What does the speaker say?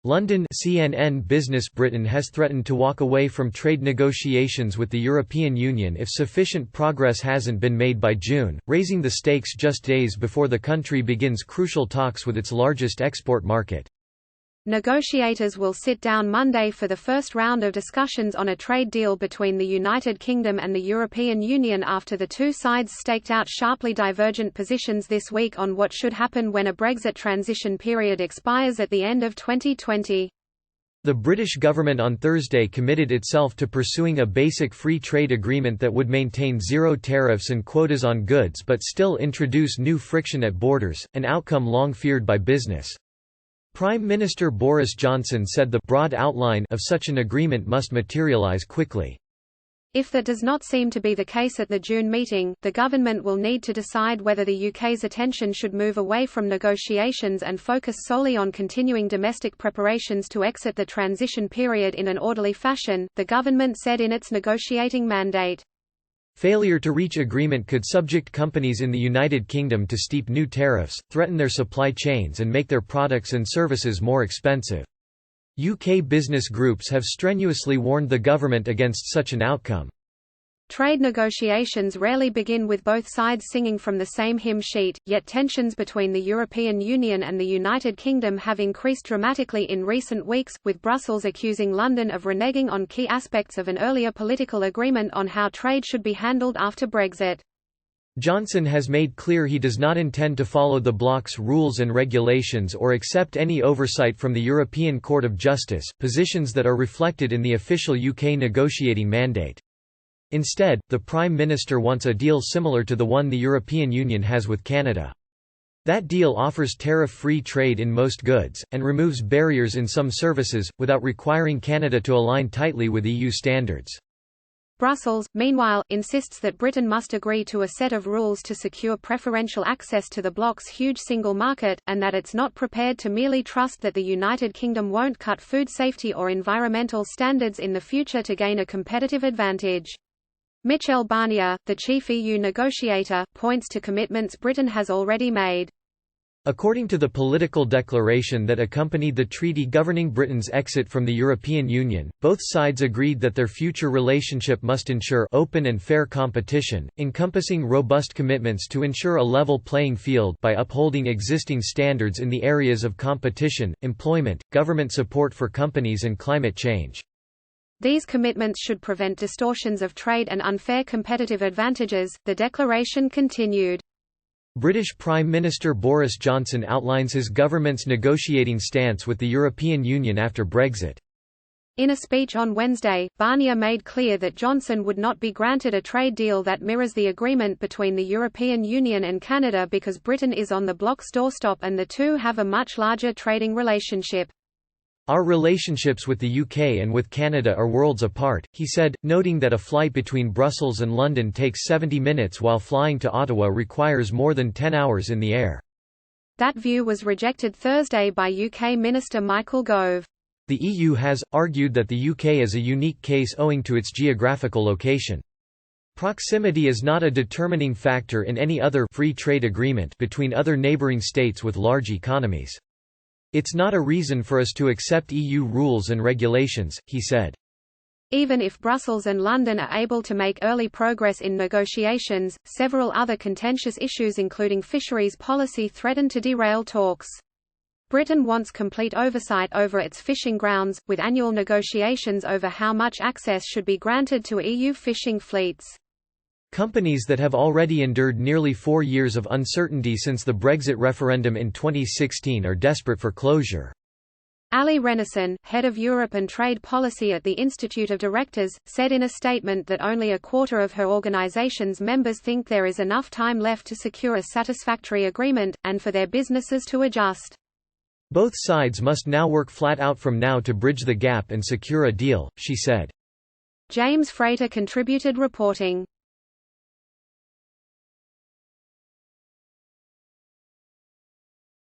London. CNN Business. Britain has threatened to walk away from trade negotiations with the European Union if sufficient progress hasn't been made by June, raising the stakes just days before the country begins crucial talks with its largest export market. Negotiators will sit down Monday for the first round of discussions on a trade deal between the United Kingdom and the European Union after the two sides staked out sharply divergent positions this week on what should happen when a Brexit transition period expires at the end of 2020. The British government on Thursday committed itself to pursuing a basic free trade agreement that would maintain zero tariffs and quotas on goods but still introduce new friction at borders, an outcome long feared by business. Prime Minister Boris Johnson said the broad outline of such an agreement must materialise quickly. If that does not seem to be the case at the June meeting, the government will need to decide whether the UK's attention should move away from negotiations and focus solely on continuing domestic preparations to exit the transition period in an orderly fashion, the government said in its negotiating mandate. Failure to reach agreement could subject companies in the United Kingdom to steep new tariffs, threaten their supply chains and make their products and services more expensive. UK business groups have strenuously warned the government against such an outcome. Trade negotiations rarely begin with both sides singing from the same hymn sheet, yet tensions between the European Union and the United Kingdom have increased dramatically in recent weeks, with Brussels accusing London of reneging on key aspects of an earlier political agreement on how trade should be handled after Brexit. Johnson has made clear he does not intend to follow the bloc's rules and regulations or accept any oversight from the European Court of Justice, positions that are reflected in the official UK negotiating mandate. Instead, the Prime Minister wants a deal similar to the one the European Union has with Canada. That deal offers tariff-free trade in most goods, and removes barriers in some services, without requiring Canada to align tightly with EU standards. Brussels, meanwhile, insists that Britain must agree to a set of rules to secure preferential access to the bloc's huge single market, and that it's not prepared to merely trust that the United Kingdom won't cut food safety or environmental standards in the future to gain a competitive advantage. Michel Barnier, the chief EU negotiator, points to commitments Britain has already made. According to the political declaration that accompanied the treaty governing Britain's exit from the European Union, both sides agreed that their future relationship must ensure open and fair competition, encompassing robust commitments to ensure a level playing field by upholding existing standards in the areas of competition, employment, government support for companies and climate change. These commitments should prevent distortions of trade and unfair competitive advantages, the declaration continued. British Prime Minister Boris Johnson outlines his government's negotiating stance with the European Union after Brexit. In a speech on Wednesday, Barnier made clear that Johnson would not be granted a trade deal that mirrors the agreement between the European Union and Canada because Britain is on the bloc's doorstep and the two have a much larger trading relationship. Our relationships with the UK and with Canada are worlds apart, he said, noting that a flight between Brussels and London takes 70 minutes while flying to Ottawa requires more than 10 hours in the air. That view was rejected Thursday by UK Minister Michael Gove. The EU has argued that the UK is a unique case owing to its geographical location. Proximity is not a determining factor in any other free trade agreement between other neighbouring states with large economies. It's not a reason for us to accept EU rules and regulations, he said. Even if Brussels and London are able to make early progress in negotiations, several other contentious issues including fisheries policy threaten to derail talks. Britain wants complete oversight over its fishing grounds, with annual negotiations over how much access should be granted to EU fishing fleets. Companies that have already endured nearly 4 years of uncertainty since the Brexit referendum in 2016 are desperate for closure. Ali Renison, head of Europe and trade policy at the Institute of Directors, said in a statement that only a quarter of her organization's members think there is enough time left to secure a satisfactory agreement, and for their businesses to adjust. Both sides must now work flat out from now to bridge the gap and secure a deal, she said. James Frater contributed reporting.